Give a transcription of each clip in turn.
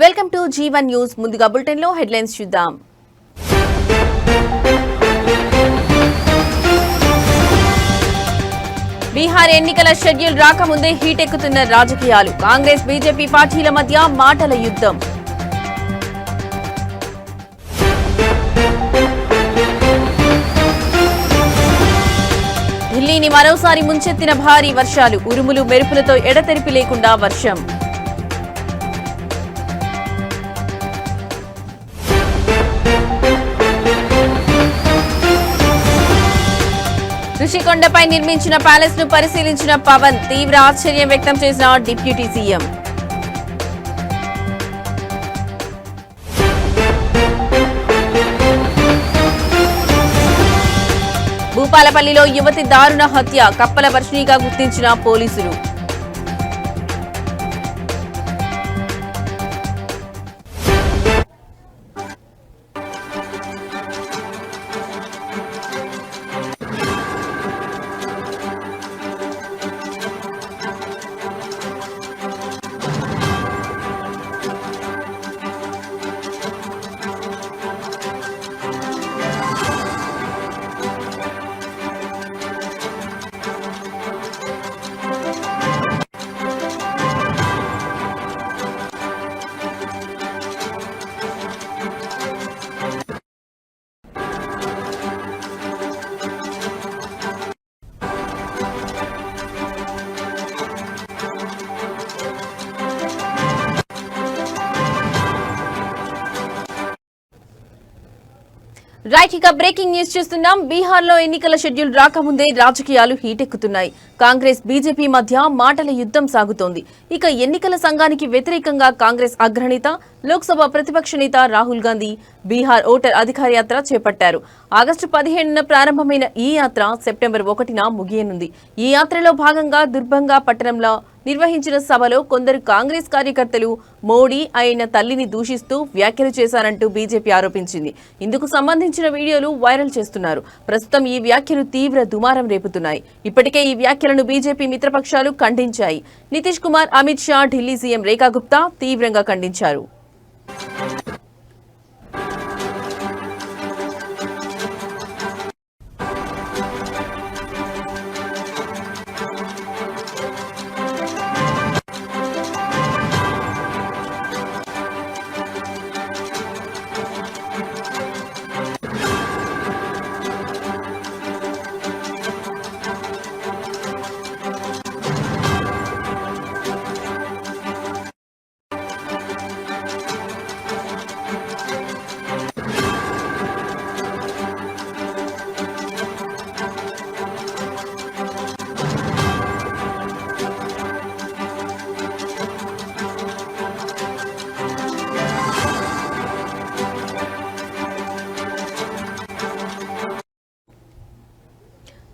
Welcome to G1 news. ముందుగా bulletin లో headlines చూద్దాం. బీహార్ ఎన్నికల షెడ్యూల్ రాకముందే హీట్ ఎక్కుతున్న రాజకీయాలు. కాంగ్రెస్ బీజేపీ పార్టీల మధ్య మాటల యుద్ధం. ఢిల్లీని మరోసారి ముంచెత్తిన భారీ వర్షాలు. ఉరుములు మెరుపులతో ఎడతెరిపి లేకుండా వర్షం. రుషికొండపై నిర్మించిన ప్యాలెస్ ను పరిశీలించిన పవన్. తీవ్ర ఆశ్చర్యం వ్యక్తం చేసిన డిప్యూటీ సీఎం. భూపాలపల్లిలో యువతి దారుణ హత్య. కప్పల వర్షిణిగా గుర్తించిన పోలీసులు. రైట్, ఇక బ్రేకింగ్ న్యూస్ చూస్తున్నాం. బీహార్ లో ఎన్నికల షెడ్యూల్ రాకముందే రాజకీయాలు హీటెక్కుతున్నాయి. కాంగ్రెస్ బీజేపీ మధ్య మాటల యుద్ధం సాగుతోంది. ఇక ఎన్నికల సంఘానికి వ్యతిరేకంగా కాంగ్రెస్ అగ్రనేత, లోక్సభ ప్రతిపక్ష నేత రాహుల్ గాంధీ బీహార్ ఓటర్ అధికార యాత్ర చేపట్టారు. ఆగస్టు 17న ప్రారంభమైన ఈ యాత్ర సెప్టెంబర్ 1న ముగియనుంది. ఈ యాత్రలో భాగంగా దుర్భంగా పట్టణంలో నిర్వహించిన సభలో కొందరు కాంగ్రెస్ కార్యకర్తలు మోడీ ఆయన తల్లిని దూషిస్తూ వ్యాఖ్యలు చేశారంటూ బీజేపీ ఆరోపించింది. ఇందుకు సంబంధించిన వీడియోలు వైరల్ చేస్తున్నారు. ప్రస్తుతం ఈ వ్యాఖ్యలు తీవ్ర దుమారం రేపుతున్నాయి. ఇప్పటికే ఈ వ్యాఖ్యలను బీజేపీ మిత్రపక్షాలు ఖండించాయి. నితీష్ కుమార్, అమిత్ షా, ఢిల్లీ సీఎం రేఖా గుప్తా తీవ్రంగా ఖండించారు.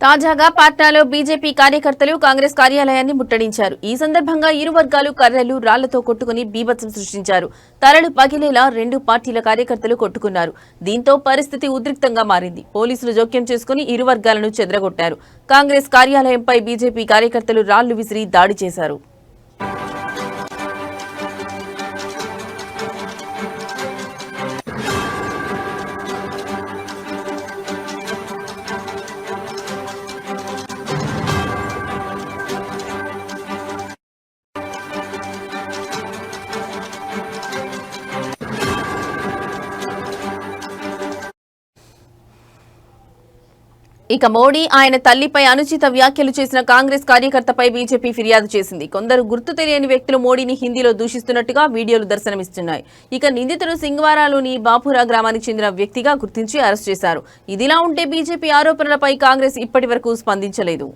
తాజాగా పాట్నాలో బీజేపీ కార్యకర్తలు కాంగ్రెస్ కార్యాలయాన్ని ముట్టడించారు. ఈ సందర్భంగా ఇరు వర్గాలు కర్రలు, రాళ్లతో కొట్టుకుని బీభత్సం సృష్టించారు. తలలు పగిలేలా రెండు పార్టీల కార్యకర్తలు కొట్టుకున్నారు. దీంతో పరిస్థితి ఉద్రిక్తంగా మారింది. పోలీసులు జోక్యం చేసుకుని ఇరు వర్గాలను చెదరగొట్టారు. కాంగ్రెస్ కార్యాలయంపై బీజేపీ కార్యకర్తలు రాళ్లు విసిరి దాడి చేశారు. ఇక మోడీ ఆయన తల్లిపై అనుచిత వ్యాఖ్యలు చేసిన కాంగ్రెస్ కార్యకర్తపై బీజేపీ ఫిర్యాదు చేసింది. కొందరు గుర్తు తెలియని వ్యక్తులు మోడీని హిందీలో దూషిస్తున్నట్టుగా వీడియోలు దర్శనమిస్తున్నాయి. ఇక నిందితుడు సింగ్వారాలోని బాపురా గ్రామానికి చెందిన వ్యక్తిగా గుర్తించి అరెస్ట్ చేశారు. ఇదిలా ఉంటే బీజేపీ ఆరోపణలపై కాంగ్రెస్ ఇప్పటివరకు స్పందించలేదు.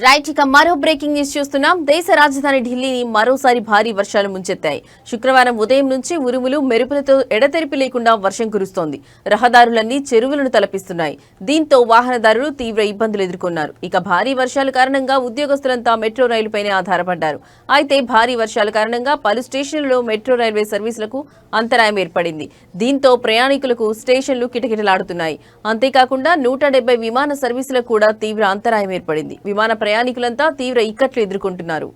రైట్ ఇక మరో బ్రేకింగ్ న్యూస్ చూస్తున్నాం. దేశ రాజధాని ఢిల్లీని మరోసారి భారీ వర్షాలు ముంచెత్తాయి. శుక్రవారం ఉదయం నుంచి ఉరుములు మెరుపులతో ఎడతెరిపి లేకుండా వర్షం కురుస్తోంది. రహదారులన్నీ చెరువులను తలపిస్తున్నాయి. దీంతో వాహనదారులు తీవ్ర ఇబ్బందులు ఎదుర్కొన్నారు. ఇక భారీ వర్షాల కారణంగా ఉద్యోగస్తులంతా మెట్రో రైలుపైనే ఆధారపడ్డారు. అయితే భారీ వర్షాల కారణంగా పలు స్టేషన్లలో మెట్రో రైల్వే సర్వీసులకు అంతరాయం ఏర్పడింది. దీంతో ప్రయాణికులకు స్టేషన్లు కిటకిటలాడుతున్నాయి. అంతేకాకుండా 170 విమాన సర్వీసులకు కూడా తీవ్ర అంతరాయం ఏర్పడింది. విమాన ప్రయాణికులంతా తీవ్ర ఇక్కట్లు ఎదుర్కొంటున్నారు.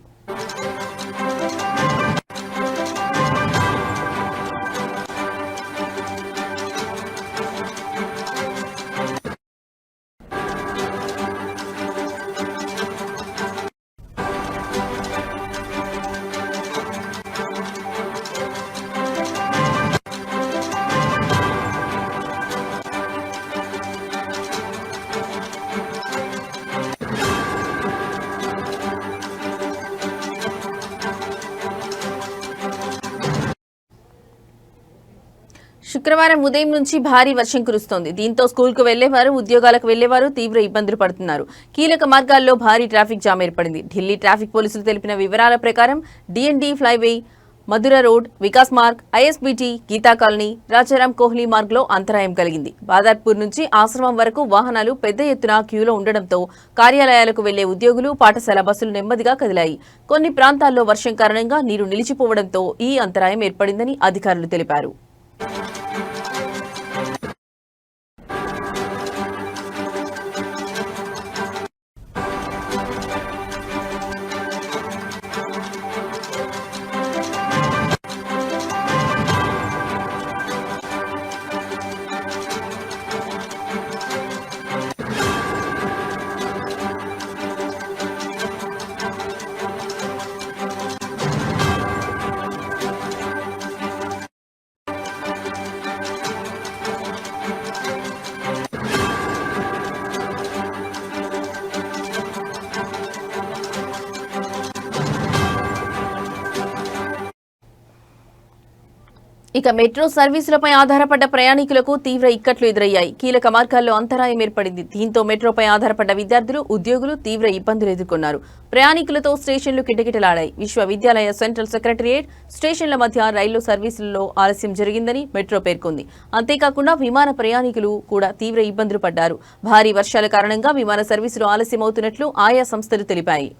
శుక్రవారం ఉదయం నుంచి భారీ వర్షం కురుస్తోంది. దీంతో స్కూల్కు వెళ్లేవారు, ఉద్యోగాలకు వెళ్లేవారు తీవ్ర ఇబ్బందులు పడుతున్నారు. కీలక మార్గాల్లో భారీ ట్రాఫిక్ జామ్ ఏర్పడింది. ఢిల్లీ ట్రాఫిక్ పోలీసులు తెలిపిన వివరాల ప్రకారం డిఎన్డి ఫ్లైవే, మధుర రోడ్, వికాస్ మార్గ్, ఐఎస్బీటీ, గీతా కాలనీ, రాజారాం కోహ్లీ మార్గ్ లో అంతరాయం కలిగింది. బాదార్పూర్ నుంచి ఆశ్రమం వరకు వాహనాలు పెద్ద ఎత్తున క్యూలో ఉండడంతో కార్యాలయాలకు వెళ్లే ఉద్యోగులు, పాఠశాల బస్సులు నెమ్మదిగా కదిలాయి. కొన్ని ప్రాంతాల్లో వర్షం కారణంగా నీరు నిలిచిపోవడంతో ఈ అంతరాయం ఏర్పడిందని అధికారులు తెలిపారు. ఇక మెట్రో సర్వీసులపై ఆధారపడ్డ ప్రయాణికులకు తీవ్ర ఇక్కట్లు ఎదురయ్యాయి. కీలక మార్గాల్లో అంతరాయం ఏర్పడింది. దీంతో మెట్రోపై ఆధారపడ్డ విద్యార్థులు, ఉద్యోగులు తీవ్ర ఇబ్బందులు ఎదుర్కొన్నారు. ప్రయాణికులతో స్టేషన్లు కిటకిటలాడాయి. విశ్వవిద్యాలయ సెంట్రల్ సెక్రటరియేట్ స్టేషన్ల మధ్య రైలు సర్వీసుల్లో ఆలస్యం జరిగిందని మెట్రో పేర్కొంది. అంతేకాకుండా విమాన ప్రయాణికులు కూడా తీవ్ర ఇబ్బందులు పడ్డారు. భారీ వర్షాల కారణంగా విమాన సర్వీసులు ఆలస్యమవుతున్నట్లు ఆయా సంస్థలు తెలిపాయి.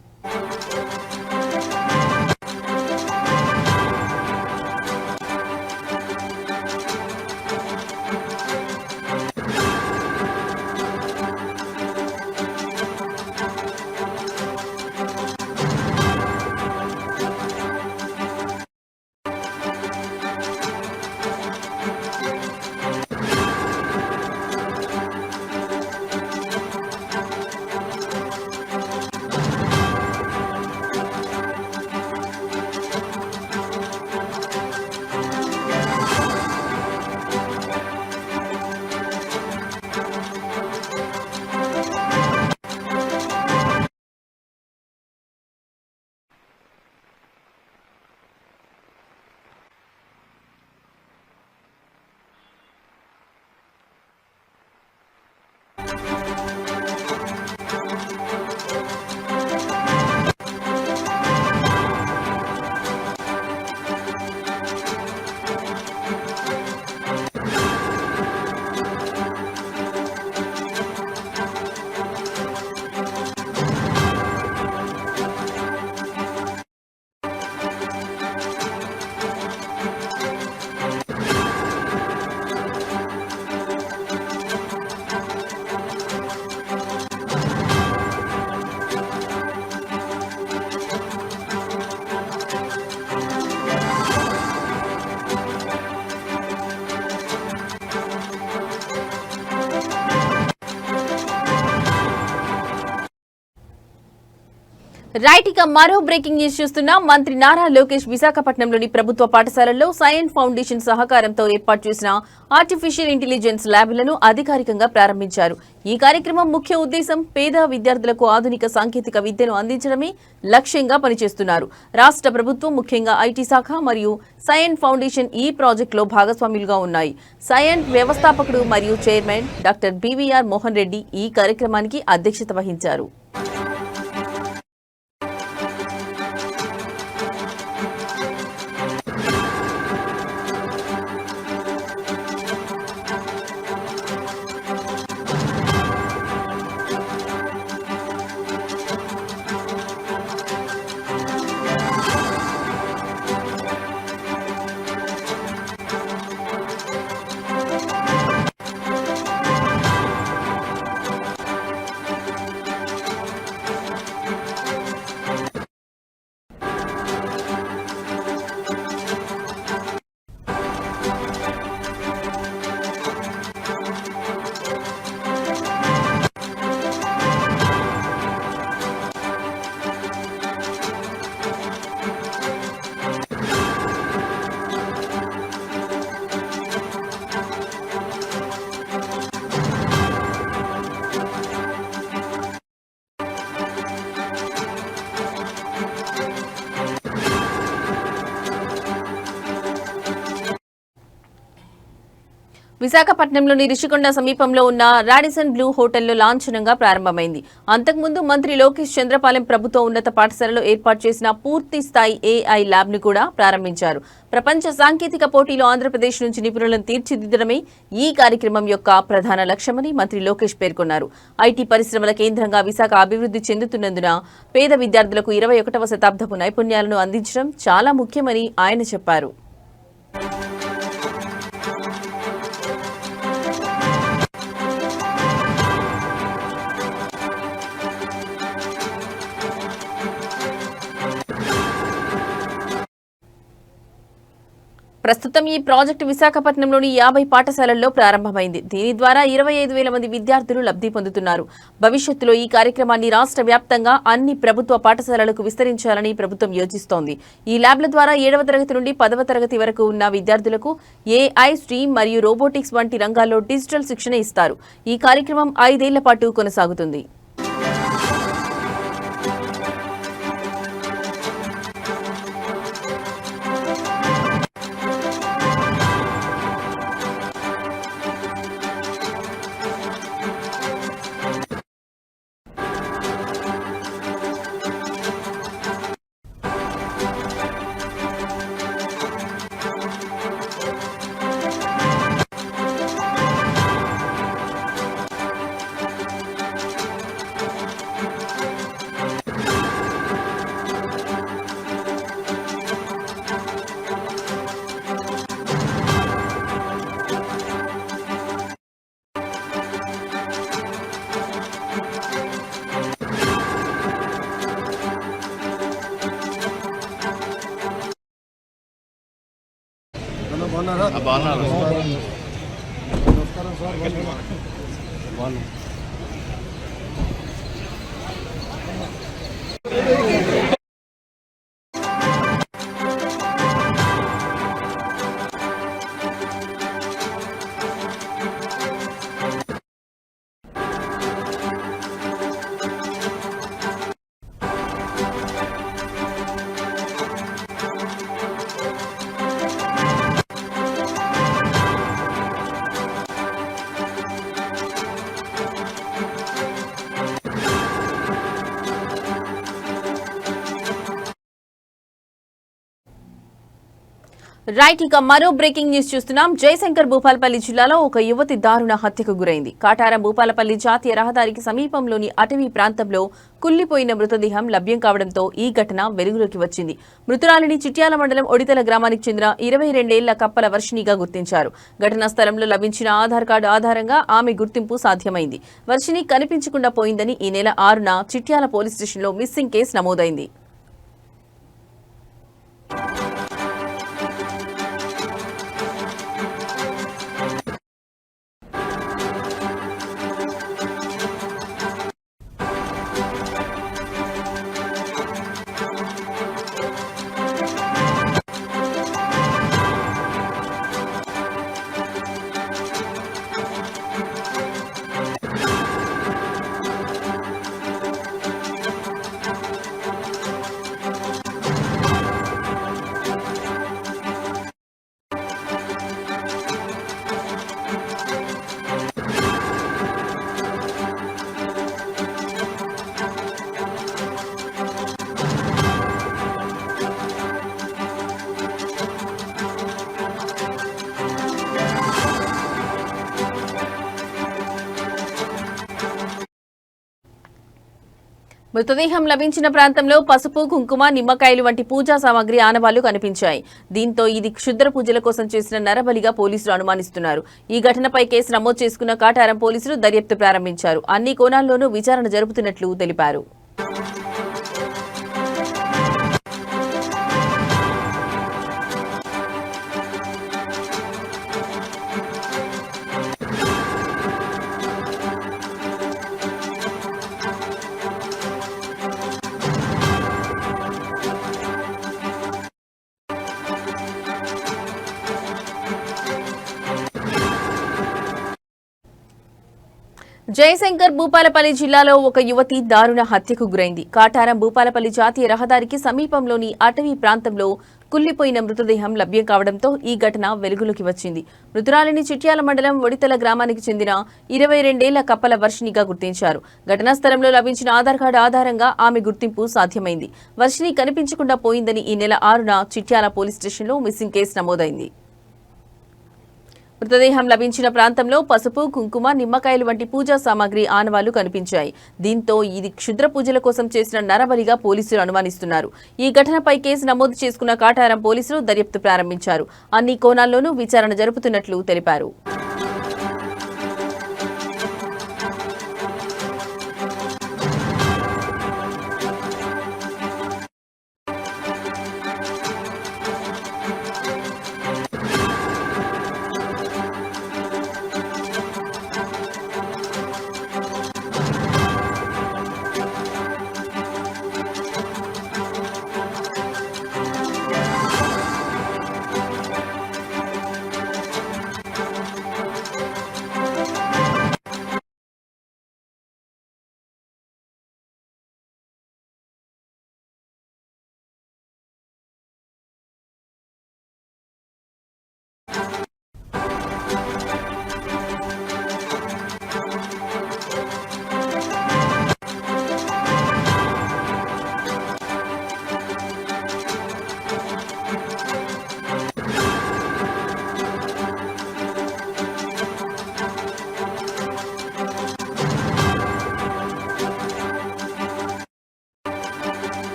రైట్ ఇక మరో బ్రేకింగ్ న్యూస్ చూస్తున్నాం. మంత్రి నారా లోకేష్ విశాఖపట్నంలోని ప్రభుత్వ పాఠశాలల్లో సైన్స్ ఫౌండేషన్ సహకారంతో ఏర్పాటు చేసిన ఆర్టిఫిషియల్ ఇంటెలిజెన్స్ ల్యాబ్లను అధికారికంగా ప్రారంభించారు. ఈ కార్యక్రమం ముఖ్య ఉద్దేశం పేద విద్యార్థులకు ఆధునిక సాంకేతిక విద్యను అందించడమే లక్ష్యంగా పనిచేస్తున్నారు. రాష్ట్ర ప్రభుత్వం ముఖ్యంగా ఐటీ శాఖ మరియు సైన్స్ ఫౌండేషన్ ఈ ప్రాజెక్టులో భాగస్వాములుగా ఉన్నాయి. సైన్స్ వ్యవస్థాపకుడు మరియు chairman doctor BVR Mohan Reddy ఈ కార్యక్రమానికి అధ్యక్షత వహించారు. విశాఖపట్నంలోని రిషికొండ సమీపంలో ఉన్న రాడిసన్ బ్లూ హోటల్లో లాంఛనంగా ప్రారంభమైంది. అంతకుముందు మంత్రి లోకేష్ చంద్రపాలెం ప్రభుత్వ ఉన్నత పాఠశాలలో ఏర్పాటు చేసిన పూర్తి స్థాయి ఏఐ ల్యాబ్ ను కూడా ప్రారంభించారు. ప్రపంచ సాంకేతిక పోటీలో ఆంధ్రప్రదేశ్ నుంచి నిపుణులను తీర్చిదిద్దడమే ఈ కార్యక్రమం యొక్క ప్రధాన లక్ష్యమని మంత్రి లోకేష్ పేర్కొన్నారు. ఐటీ పరిశ్రమల కేంద్రంగా విశాఖ అభివృద్ధి చెందుతున్నందున పేద విద్యార్థులకు 21వ శతాబ్దపు నైపుణ్యాలను అందించడం చాలా ముఖ్యమని ఆయన చెప్పారు. ప్రస్తుతం ఈ ప్రాజెక్టు విశాఖపట్నంలోని 50 పాఠశాలల్లో ప్రారంభమైంది. దీని ద్వారా 25,000 మంది విద్యార్థులు లబ్ధి పొందుతున్నారు. భవిష్యత్తులో ఈ కార్యక్రమాన్ని రాష్ట్ర వ్యాప్తంగా అన్ని ప్రభుత్వ పాఠశాలలకు విస్తరించాలని ప్రభుత్వం యోచిస్తోంది. ఈ ల్యాబ్ల ద్వారా 7వ తరగతి నుండి 10వ తరగతి వరకు ఉన్న విద్యార్థులకు ఏఐ, స్ట్రీమ్ మరియు రోబోటిక్స్ వంటి రంగాల్లో డిజిటల్ శిక్షణ ఇస్తారు. ఈ కార్యక్రమం 5 ఏళ్ల పాటు కొనసాగుతుంది. రైట్, ఇక మరో బ్రేకింగ్ న్యూస్ చూస్తున్నాం. జయశంకర్ భూపాలపల్లి జిల్లాలో ఒక యువతి దారుణ హత్యకు గురైంది. కాటారం భూపాలపల్లి జాతీయ రహదారికి సమీపంలోని అటవీ ప్రాంతంలో కుళ్లిపోయిన మృతదేహం లభ్యం కావడంతో ఈ ఘటన వెలుగులోకి వచ్చింది. మృతురాలిని చిట్యాల మండలం ఒడితల గ్రామానికి చెందిన 22 ఏళ్ల కప్పల వర్షిణిగా గుర్తించారు. ఘటనా స్థలంలో లభించిన ఆధార్ కార్డు ఆధారంగా ఆమె గుర్తింపు సాధ్యమైంది. వర్షిణి కనిపించకుండా పోయిందని ఈ నెల 6న చిట్యాల పోలీస్ స్టేషన్లో మిస్సింగ్ కేసు నమోదైంది. మృతదేహం లభించిన ప్రాంతంలో పసుపు, కుంకుమ, నిమ్మకాయలు వంటి పూజా సామాగ్రి ఆనవాళ్లు కనిపించాయి. దీంతో ఇది క్షుద్ర పూజల కోసం చేసిన నరబలిగా పోలీసులు అనుమానిస్తున్నారు. ఈ ఘటనపై కేసు నమోదు చేసుకున్న కాటారం పోలీసులు దర్యాప్తు ప్రారంభించారు. అన్ని కోణాల్లోనూ విచారణ జరుపుతున్నట్లు తెలిపారు. జయశంకర్ భూపాలపల్లి జిల్లాలో ఒక యువతి దారుణ హత్యకు గురైంది. కాటారం భూపాలపల్లి జాతీయ రహదారికి సమీపంలోని అటవీ ప్రాంతంలో కుళ్లిపోయిన మృతదేహం లభ్యం కావడంతో ఈ ఘటన వెలుగులోకి వచ్చింది. మృతురాలిని చిట్యాల మండలం ఒడితల గ్రామానికి చెందిన 22 కప్పల వర్షినిగా గుర్తించారు. ఘటనా స్థలంలో లభించిన ఆధార్ కార్డు ఆధారంగా ఆమె గుర్తింపు సాధ్యమైంది. వర్షిని కనిపించకుండా పోయిందని ఈ నెల 6న చిట్యాల పోలీస్ స్టేషన్లో మిస్సింగ్ కేసు నమోదైంది. మృతదేహం లభించిన ప్రాంతంలో పసుపు, కుంకుమ, నిమ్మకాయలు వంటి పూజా సామాగ్రి ఆనవాళ్లు కనిపించాయి. దీంతో ఇది క్షుద్ర పూజల కోసం చేసిన నరబలిగా పోలీసులు అనుమానిస్తున్నారు. ఈ ఘటనపై కేసు నమోదు చేసుకున్న కాటారం పోలీసులు దర్యాప్తు ప్రారంభించారు. అన్ని కోణాల్లోనూ విచారణ జరుపుతున్నట్లు తెలిపారు.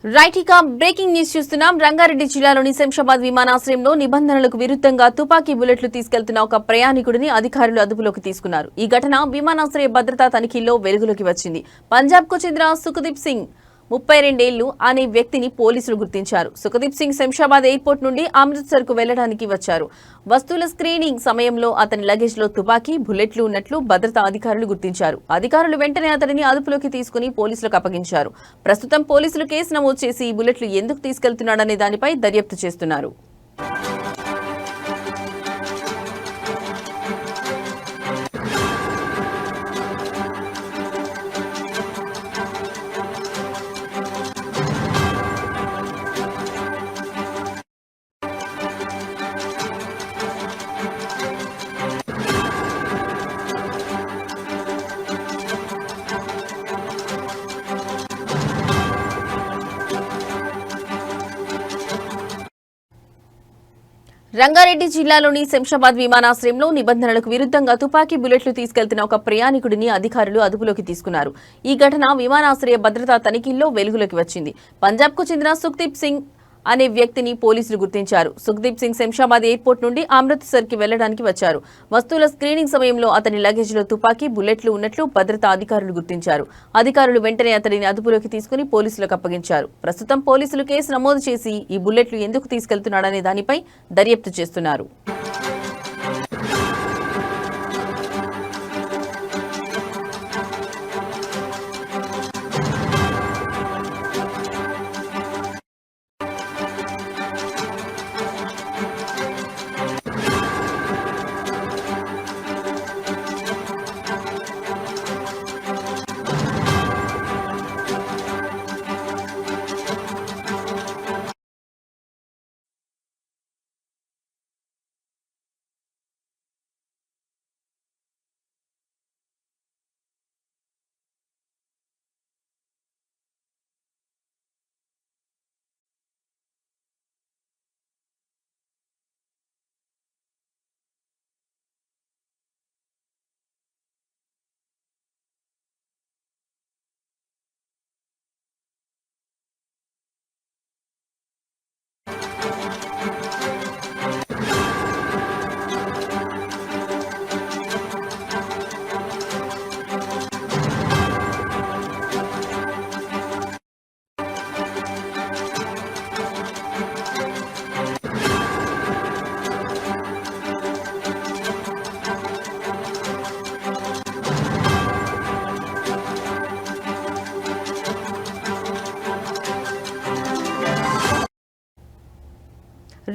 రైట్, ఇక బ్రేకింగ్ న్యూస్ చూస్తున్నాం. రంగారెడ్డి జిల్లాలోని శంషాబాద్ విమానాశ్రయంలో నిబంధనలకు విరుద్ధంగా తుపాకీ బుల్లెట్లు తీసుకెళ్తున్న ఒక ప్రయాణికుడిని అధికారులు అదుపులోకి తీసుకున్నారు. ఈ ఘటన విమానాశ్రయ భద్రతా తనిఖీల్లో వెలుగులోకి వచ్చింది. పంజాబ్ కు చెందిన సుఖదీప్ సింగ్ 32 అనే వ్యక్తిని పోలీసులు గుర్తించారు. సుఖదీప్ సింగ్ శంషాబాద్ ఎయిర్పోర్ట్ నుండి అమృత్సర్ కు వెళ్లడానికి వచ్చారు. వస్తువుల స్క్రీనింగ్ సమయంలో అతని లగేజ్ లో తుపాకీ, బుల్లెట్లు ఉన్నట్లు భద్రతా అధికారులు గుర్తించారు. అధికారులు వెంటనే అతడిని అదుపులోకి తీసుకుని పోలీసులకు అప్పగించారు. ప్రస్తుతం పోలీసులు కేసు నమోదు చేసి ఈ బుల్లెట్లు ఎందుకు తీసుకెళ్తున్నాడనే దానిపై దర్యాప్తు చేస్తున్నారు. రంగారెడ్డి జిల్లాలోని శంషాబాద్ విమానాశ్రయంలో నిబంధనలకు విరుద్ధంగా తుపాకీ బుల్లెట్లు తీసుకెళ్తున్న ఒక ప్రయాణికుడిని అధికారులు అదుపులోకి తీసుకున్నారు. ఈ ఘటన విమానాశ్రయ భద్రతా తనిఖీల్లో వెలుగులోకి వచ్చింది. పంజాబ్ కు చెందిన సుఖ్దీప్ సింగ్ అనే వ్యక్తిని పోలీసులు గుర్తించారు. సుఖ్దీప్ సింగ్ శంషాబాద్ ఎయిర్పోర్ట్ నుండి అమృత్సర్ కి వెళ్లడానికి వచ్చారు. వస్తువుల స్క్రీనింగ్ సమయంలో అతని లగేజ్ లో తుపాకీ, బుల్లెట్లు ఉన్నట్లు భద్రతా అధికారులు గుర్తించారు. అధికారులు వెంటనే అతడిని అదుపులోకి తీసుకుని పోలీసులకు అప్పగించారు. ప్రస్తుతం పోలీసులు కేసు నమోదు చేసి ఈ బుల్లెట్లు ఎందుకు తీసుకెళ్తున్నాడనే దానిపై దర్యాప్తు చేస్తున్నారు.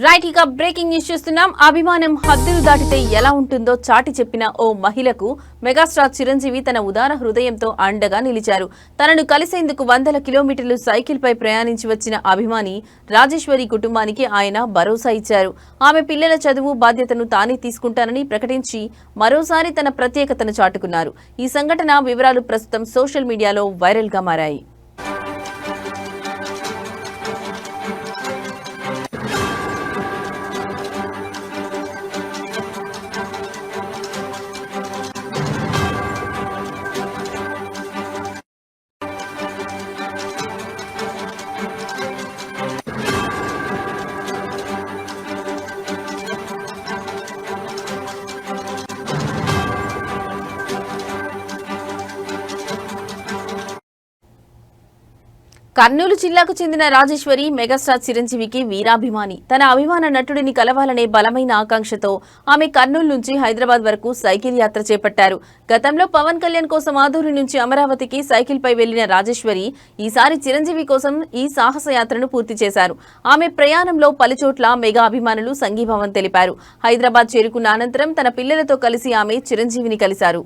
రైట్, ఇక బ్రేకింగ్ న్యూస్ చూస్తున్నాం. అభిమానం హద్దులు దాటితే ఎలా ఉంటుందో చాటి చెప్పిన ఓ మహిళకు మెగాస్టార్ చిరంజీవి తన ఉదార హృదయంతో అండగా నిలిచారు. తనను కలిసేందుకు వందల కిలోమీటర్లు సైకిల్ పై ప్రయాణించి వచ్చిన అభిమాని రాజేశ్వరి కుటుంబానికి ఆయన భరోసా ఇచ్చారు. ఆమె పిల్లల చదువు బాధ్యతను తానే తీసుకుంటానని ప్రకటించి మరోసారి తన ప్రత్యేకతను చాటుకున్నారు. ఈ సంఘటన వివరాలు ప్రస్తుతం సోషల్ మీడియాలో వైరల్ గా మారాయి. కర్నూలు జిల్లాకు చెందిన రాజేశ్వరి మెగాస్టార్ చిరంజీవికి వీరాభిమాని. తన అభిమాన నటుడిని కలవాలనే బలమైన ఆకాంక్షతో ఆమె కర్నూలు నుంచి హైదరాబాద్ వరకు సైకిల్ యాత్ర చేపట్టారు. గతంలో పవన్ కళ్యాణ్ కోసం ఆదూరి నుంచి అమరావతికి సైకిల్ పై వెళ్లిన రాజేశ్వరి ఈసారి చిరంజీవి కోసం ఈ సాహస యాత్రను పూర్తి చేశారు. ఆమె ప్రయాణంలో పలుచోట్ల మెగా అభిమానులు సంఘీభావం తెలిపారు. హైదరాబాద్ చేరుకున్న అనంతరం తన పిల్లలతో కలిసి ఆమె చిరంజీవిని కలిశారు.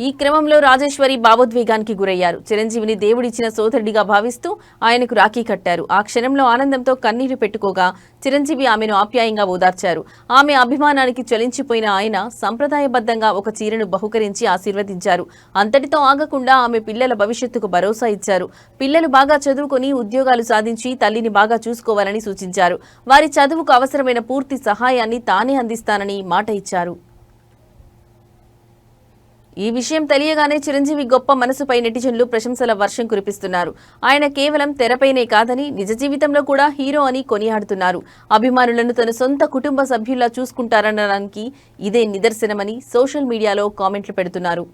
ఈ క్రమంలో రాజేశ్వరి భావోద్వేగానికి గురయ్యారు. చిరంజీవిని దేవుడిచ్చిన సోదరుడిగా భావిస్తూ ఆయనకు రాఖీ కట్టారు. ఆ క్షణంలో ఆనందంతో కన్నీరు పెట్టుకోగా చిరంజీవి ఆమెను ఆప్యాయంగా ఓదార్చారు. ఆమె అభిమానానికి చలించిపోయిన ఆయన సంప్రదాయబద్ధంగా ఒక చీరను బహుకరించి ఆశీర్వదించారు. అంతటితో ఆగకుండా ఆమె పిల్లల భవిష్యత్తుకు భరోసా ఇచ్చారు. పిల్లలు బాగా చదువుకొని ఉద్యోగాలు సాధించి తల్లిని బాగా చూసుకోవాలని సూచించారు. వారి చదువుకు అవసరమైన పూర్తి సహాయాన్ని తానే అందిస్తానని మాట ఇచ్చారు. ఈ విషయం తెలియగానే చిరంజీవి గొప్ప మనసుపై నెటిజన్లు ప్రశంసల వర్షం కురిపిస్తున్నారు. ఆయన కేవలం తెరపైనే కాదని నిజ జీవితంలో కూడా హీరో అని కొనియాడుతున్నారు. అభిమానులను తన సొంత కుటుంబ సభ్యుల్లా చూసుకుంటారనడానికి ఇదే నిదర్శనమని సోషల్ మీడియాలో కామెంట్లు పెడుతున్నారు.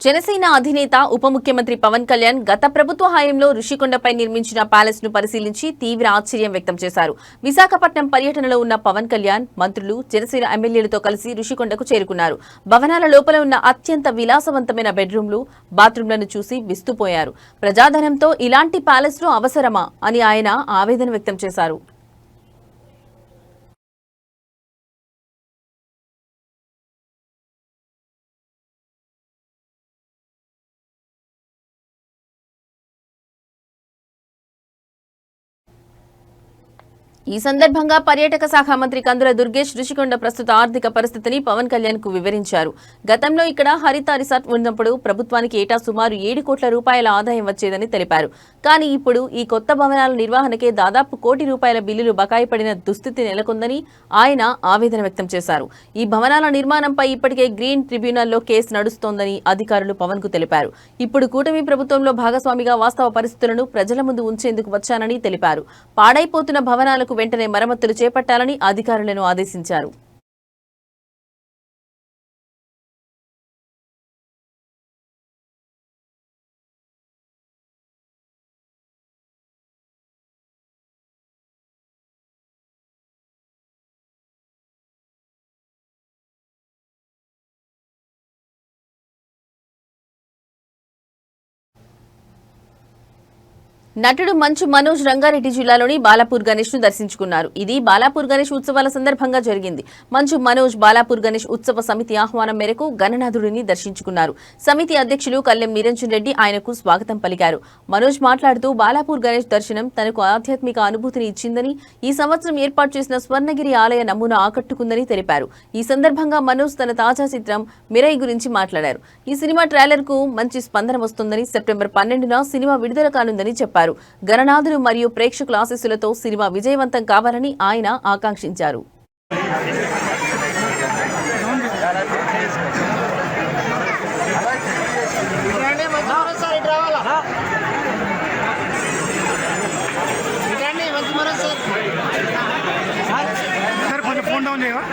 జనసేన అధినేత ఉప ముఖ్యమంత్రి పవన్ కళ్యాణ్ గత ప్రభుత్వ హయాంలో ఋషికొండపై నిర్మించిన ప్యాలెస్ ను పరిశీలించి తీవ్ర ఆశ్చర్యం వ్యక్తం చేశారు. విశాఖపట్నం పర్యటనలో ఉన్న పవన్ కళ్యాణ్ మంత్రులు, జనసేన ఎమ్మెల్యేలతో కలిసి ఋషికొండకు చేరుకున్నారు. భవనాల లోపల ఉన్న అత్యంత విలాసవంతమైన బెడ్రూమ్లు, బాత్రూంలను చూసి విస్తుపోయారు. ప్రజాధనంతో ఇలాంటి ప్యాలెస్ లు అవసరమా అని ఆయన ఆవేదన వ్యక్తం చేశారు. ఈ సందర్భంగా పర్యాటక శాఖ మంత్రి కందుల దుర్గేష్ ఋషికొండ ప్రస్తుత ఆర్థిక పరిస్థితిని పవన్ కళ్యాణ్ కు వివరించారు. గతంలో ఇక్కడ హరిత రిసార్ట్ ఉన్నప్పుడు ప్రభుత్వానికి ఏటా సుమారు 7 కోట్ల రూపాయల ఆదాయం వచ్చేదని తెలిపారు. కానీ ఇప్పుడు ఈ కొత్త భవనాల నిర్వహణకే దాదాపు ₹1 కోటి బిల్లులు బకాయి పడిన దుస్థితి నెలకొందని ఆయన ఆవేదన వ్యక్తం చేశారు. ఈ భవనాల నిర్మాణంపై ఇప్పటికే గ్రీన్ ట్రిబ్యునల్లో కేసు నడుస్తోందని అధికారులు పవన్ కు తెలిపారు. ఇప్పుడు కూటమి ప్రభుత్వంలో భాగస్వామిగా వాస్తవ పరిస్థితులను ప్రజల ముందు ఉంచేందుకు వచ్చానని తెలిపారు. పాడైపోతున్న భవనాలకు వెంటనే మరమ్మతులు చేపట్టాలని అధికారులను ఆదేశించారు. నటుడు మంచు మనోజ్ రంగారెడ్డి జిల్లాలోని బాలాపూర్ గణేష్ ను దర్శించుకున్నారు. ఇది బాలాపూర్ గణేష్ ఉత్సవాల సందర్భంగా జరిగింది. మంచు మనోజ్ బాలాపూర్ గణేష్ ఉత్సవ సమితి ఆహ్వానం మేరకు గణనాథుడిని దర్శించుకున్నారు. సమితి అధ్యక్షులు కల్లెం నిరంజన్ రెడ్డి ఆయనకు స్వాగతం పలికారు. మనోజ్ మాట్లాడుతూ బాలాపూర్ గణేష్ దర్శనం తనకు ఆధ్యాత్మిక అనుభూతిని ఇచ్చిందని, ఈ సంవత్సరం ఏర్పాటు చేసిన స్వర్ణగిరి ఆలయ నమూనా ఆకట్టుకుందని తెలిపారు. ఈ సందర్భంగా మనోజ్ తన తాజా చిత్రం మిరై గురించి మాట్లాడారు. ఈ సినిమా ట్రైలర్ కు మంచి స్పందన వస్తుందని, సెప్టెంబర్ 12న సినిమా విడుదల కానుందని చెప్పారు. గణనాథులు మరియు ప్రేక్షకుల ఆశీస్సులతో సినిమా విజయవంతం కావాలని ఆయన ఆకాంక్షించారు. సార్ కొంచెం ఫోన్ డౌన్ చేయవా?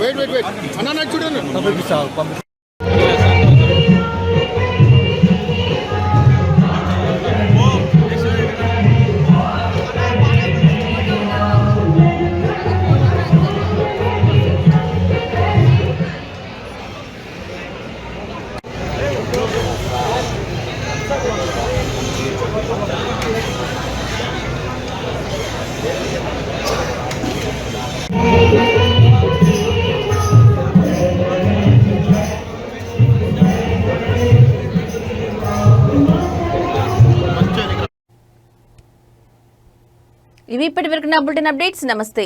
వెయిట్ అన్నా నాకు చూడండి. ఇవి ఇప్పటి వరకు నా బులెటిన్ అప్డేట్స్. నమస్తే.